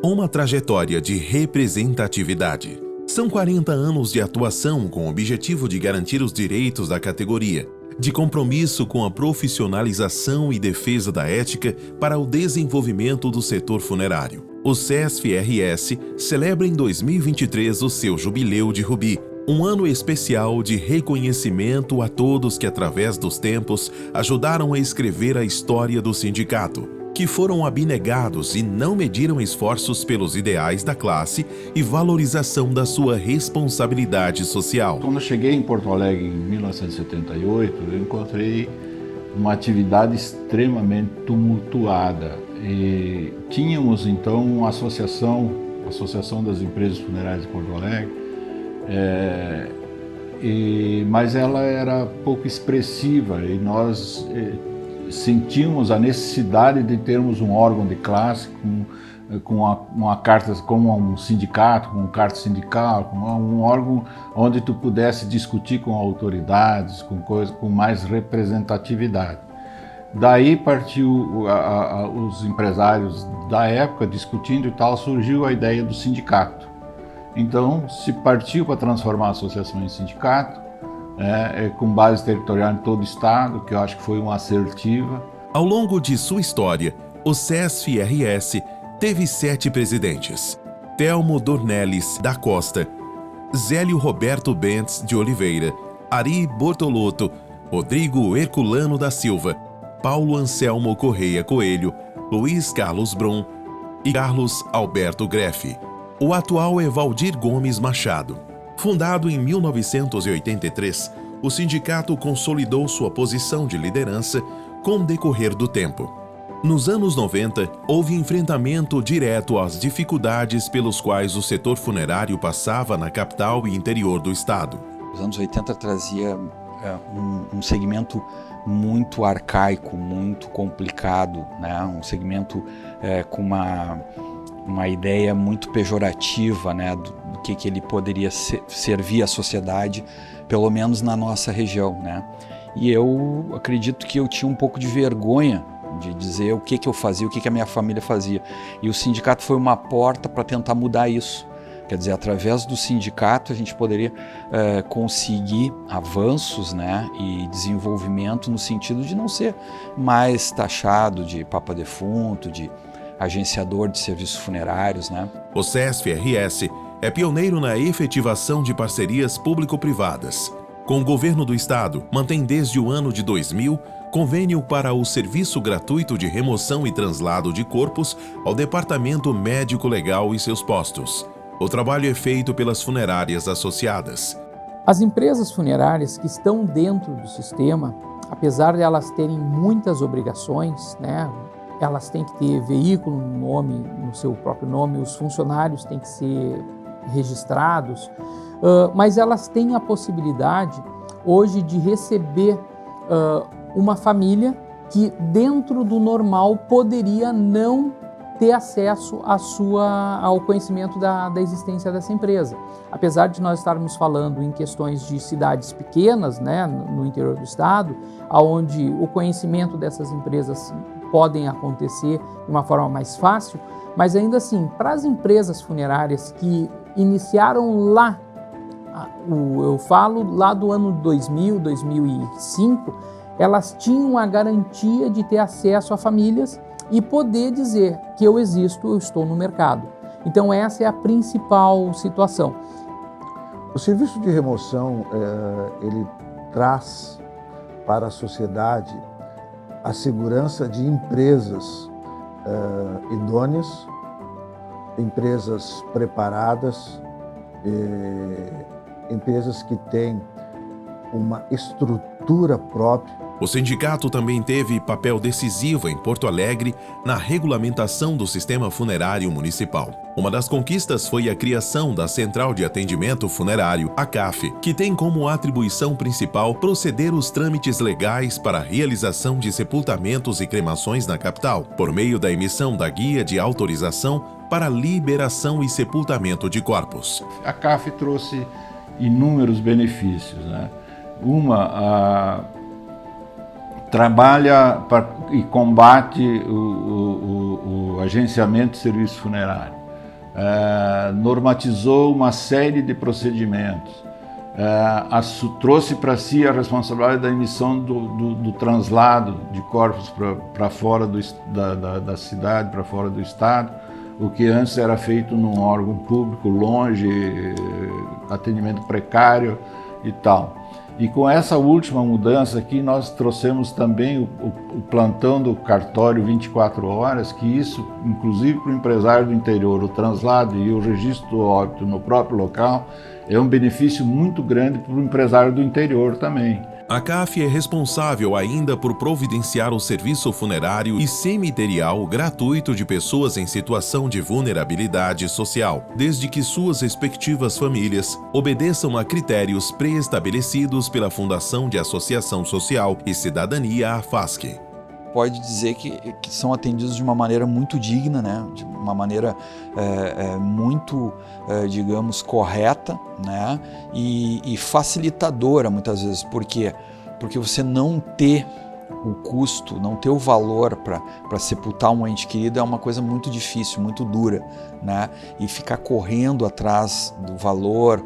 Uma trajetória de representatividade. São 40 anos de atuação com o objetivo de garantir os direitos da categoria, de compromisso com a profissionalização e defesa da ética para o desenvolvimento do setor funerário. O CESF-RS celebra em 2023 o seu Jubileu de Rubi, um ano especial de reconhecimento a todos que, através dos tempos, ajudaram a escrever a história do sindicato, que foram abnegados e não mediram esforços pelos ideais da classe e valorização da sua responsabilidade social. Quando eu cheguei em Porto Alegre em 1978, eu encontrei uma atividade extremamente tumultuada. E tínhamos então uma associação das empresas funerárias de Porto Alegre, mas ela era pouco expressiva e nós sentimos a necessidade de termos um órgão de classe com uma carta, como um sindicato, com uma carta sindical, com um órgão onde tu pudesse discutir com autoridades, com mais representatividade. Daí partiu os empresários da época discutindo e tal, surgiu a ideia do sindicato. Então se partiu para transformar a associação em sindicato, com base territorial em todo o estado, que eu acho que foi uma assertiva. Ao longo de sua história, o CESF-RS teve 7 presidentes: Telmo Dornelles da Costa, Zélio Roberto Bentes de Oliveira, Ari Bortolotto, Rodrigo Herculano da Silva, Paulo Anselmo Correia Coelho, Luiz Carlos Brum e Carlos Alberto Greff. O atual é Valdir Gomes Machado. Fundado em 1983, o sindicato consolidou sua posição de liderança com o decorrer do tempo. Nos anos 90, houve enfrentamento direto às dificuldades pelos quais o setor funerário passava na capital e interior do estado. Os anos 80 trazia um segmento muito arcaico, muito complicado, né? Um segmento com uma ideia muito pejorativa, né? do que ele poderia servir à sociedade, pelo menos na nossa região, né? E eu acredito que eu tinha um pouco de vergonha de dizer o que eu fazia, o que a minha família fazia. E o sindicato foi uma porta para tentar mudar isso. Quer dizer, através do sindicato a gente poderia conseguir avanços, né, e desenvolvimento no sentido de não ser mais taxado de papa defunto, de agenciador de serviços funerários, né? O CESF-RS é pioneiro na efetivação de parcerias público-privadas. Com o governo do estado, mantém desde o ano de 2000 convênio para o serviço gratuito de remoção e translado de corpos ao Departamento Médico Legal e seus postos. O trabalho é feito pelas funerárias associadas. As empresas funerárias que estão dentro do sistema, apesar de elas terem muitas obrigações, né, elas têm que ter veículo no seu próprio nome, os funcionários têm que ser registrados, mas elas têm a possibilidade hoje de receber uma família que dentro do normal poderia não ter acesso ao conhecimento da existência dessa empresa. Apesar de nós estarmos falando em questões de cidades pequenas, né, no interior do estado, onde o conhecimento dessas empresas podem acontecer de uma forma mais fácil, mas ainda assim, para as empresas funerárias que iniciaram lá, eu falo lá do ano 2000, 2005, elas tinham a garantia de ter acesso a famílias e poder dizer que eu existo, eu estou no mercado. Então essa é a principal situação. O serviço de remoção, ele traz para a sociedade a segurança de empresas idôneas, empresas preparadas, empresas que têm uma estrutura própria. O sindicato também teve papel decisivo em Porto Alegre na regulamentação do sistema funerário municipal. Uma das conquistas foi a criação da Central de Atendimento Funerário, a CAF, que tem como atribuição principal proceder os trâmites legais para a realização de sepultamentos e cremações na capital, por meio da emissão da Guia de Autorização para Liberação e Sepultamento de Corpos. A CAF trouxe inúmeros benefícios, né? Trabalha e combate o agenciamento de serviço funerário. normatizou uma série de procedimentos, trouxe para si a responsabilidade da emissão do translado de corpos para fora da cidade, para fora do estado, o que antes era feito num órgão público, longe, atendimento precário e tal. E com essa última mudança aqui, nós trouxemos também o plantão do cartório 24 horas, que isso, inclusive para o empresário do interior, o translado e o registro do óbito no próprio local, é um benefício muito grande para o empresário do interior também. A CAF é responsável ainda por providenciar o serviço funerário e cemiterial gratuito de pessoas em situação de vulnerabilidade social, desde que suas respectivas famílias obedeçam a critérios pré-estabelecidos pela Fundação de Associação Social e Cidadania, a FASC. Pode dizer que são atendidos de uma maneira muito digna, né? De uma maneira muito, digamos, correta, né? E facilitadora muitas vezes. Por quê? Porque você não ter o custo, não ter o valor para sepultar um ente querido é uma coisa muito difícil, muito dura, né? E ficar correndo atrás do valor,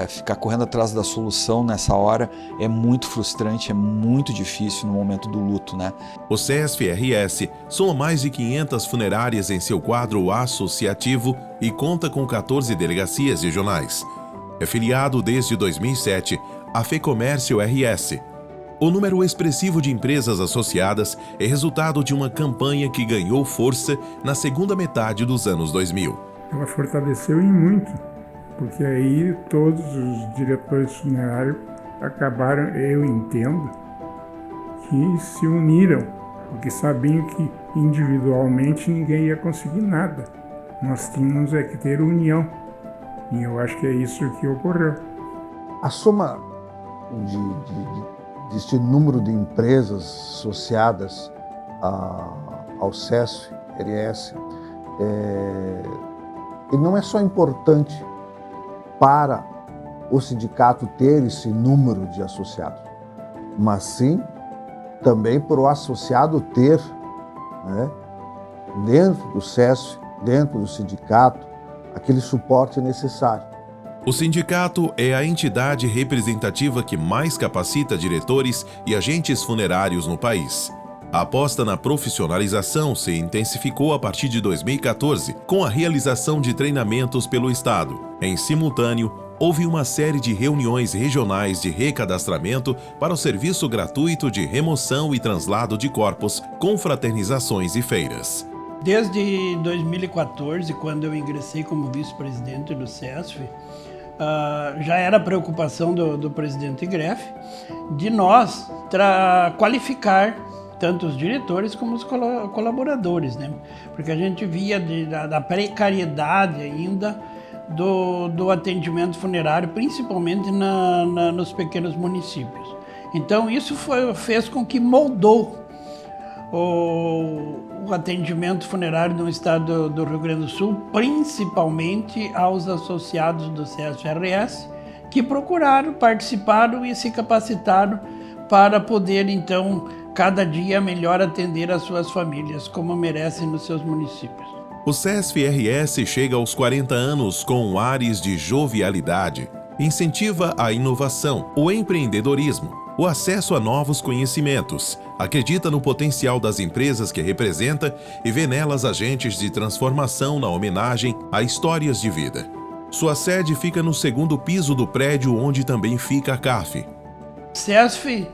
ficar correndo atrás da solução nessa hora é muito frustrante, é muito difícil no momento do luto, né? O CESF-RS soma mais de 500 funerárias em seu quadro associativo e conta com 14 delegacias regionais. É filiado desde 2007 à FEComércio RS. O número expressivo de empresas associadas é resultado de uma campanha que ganhou força na segunda metade dos anos 2000. Ela fortaleceu em muito, porque aí todos os diretores funerários acabaram, eu entendo, que se uniram, porque sabiam que individualmente ninguém ia conseguir nada. Nós tínhamos que ter união, e eu acho que é isso que ocorreu. A soma deste número de empresas associadas ao CESF-RS, ele não é só importante para o sindicato ter esse número de associados, mas sim também para o associado ter, né, dentro do CESF, dentro do sindicato, aquele suporte necessário. O sindicato é a entidade representativa que mais capacita diretores e agentes funerários no país. A aposta na profissionalização se intensificou a partir de 2014, com a realização de treinamentos pelo Estado. Em simultâneo, houve uma série de reuniões regionais de recadastramento para o serviço gratuito de remoção e translado de corpos, confraternizações e feiras. Desde 2014, quando eu ingressei como vice-presidente do CESF, já era preocupação do presidente Greff de nós qualificar tanto os diretores como os colaboradores, né? Porque a gente via da precariedade ainda do atendimento funerário, principalmente nos pequenos municípios. Então isso fez com que moldou o atendimento funerário no estado do Rio Grande do Sul, principalmente aos associados do CESF-RS, que procuraram, participaram e se capacitaram para poder, então, cada dia melhor atender as suas famílias, como merecem nos seus municípios. O CESF-RS chega aos 40 anos com ares de jovialidade. Incentiva a inovação, o empreendedorismo, o acesso a novos conhecimentos, acredita no potencial das empresas que representa e vê nelas agentes de transformação na homenagem a histórias de vida. Sua sede fica no segundo piso do prédio onde também fica a CAF. CESF,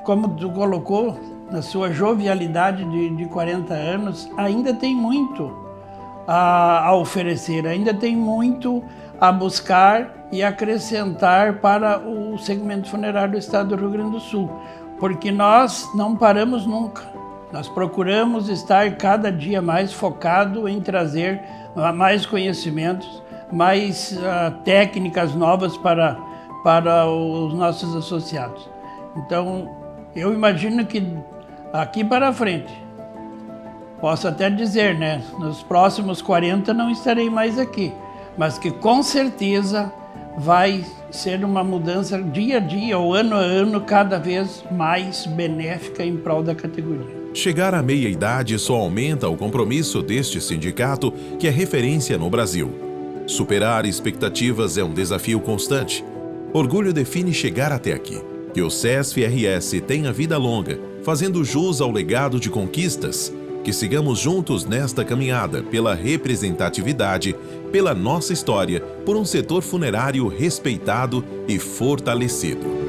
como tu colocou, na sua jovialidade de 40 anos, ainda tem muito a oferecer, ainda tem muito a buscar e acrescentar para o segmento funerário do estado do Rio Grande do Sul, porque nós não paramos nunca. Nós procuramos estar cada dia mais focado em trazer mais conhecimentos, mais técnicas novas para os nossos associados. Então, eu imagino que aqui para frente, posso até dizer, né, nos próximos 40 não estarei mais aqui, mas que com certeza vai ser uma mudança dia a dia ou ano a ano cada vez mais benéfica em prol da categoria. Chegar à meia-idade só aumenta o compromisso deste sindicato, que é referência no Brasil. Superar expectativas é um desafio constante. Orgulho define chegar até aqui. Que o CESF-RS tenha vida longa, fazendo jus ao legado de conquistas. Que sigamos juntos nesta caminhada pela representatividade, pela nossa história, por um setor funerário respeitado e fortalecido.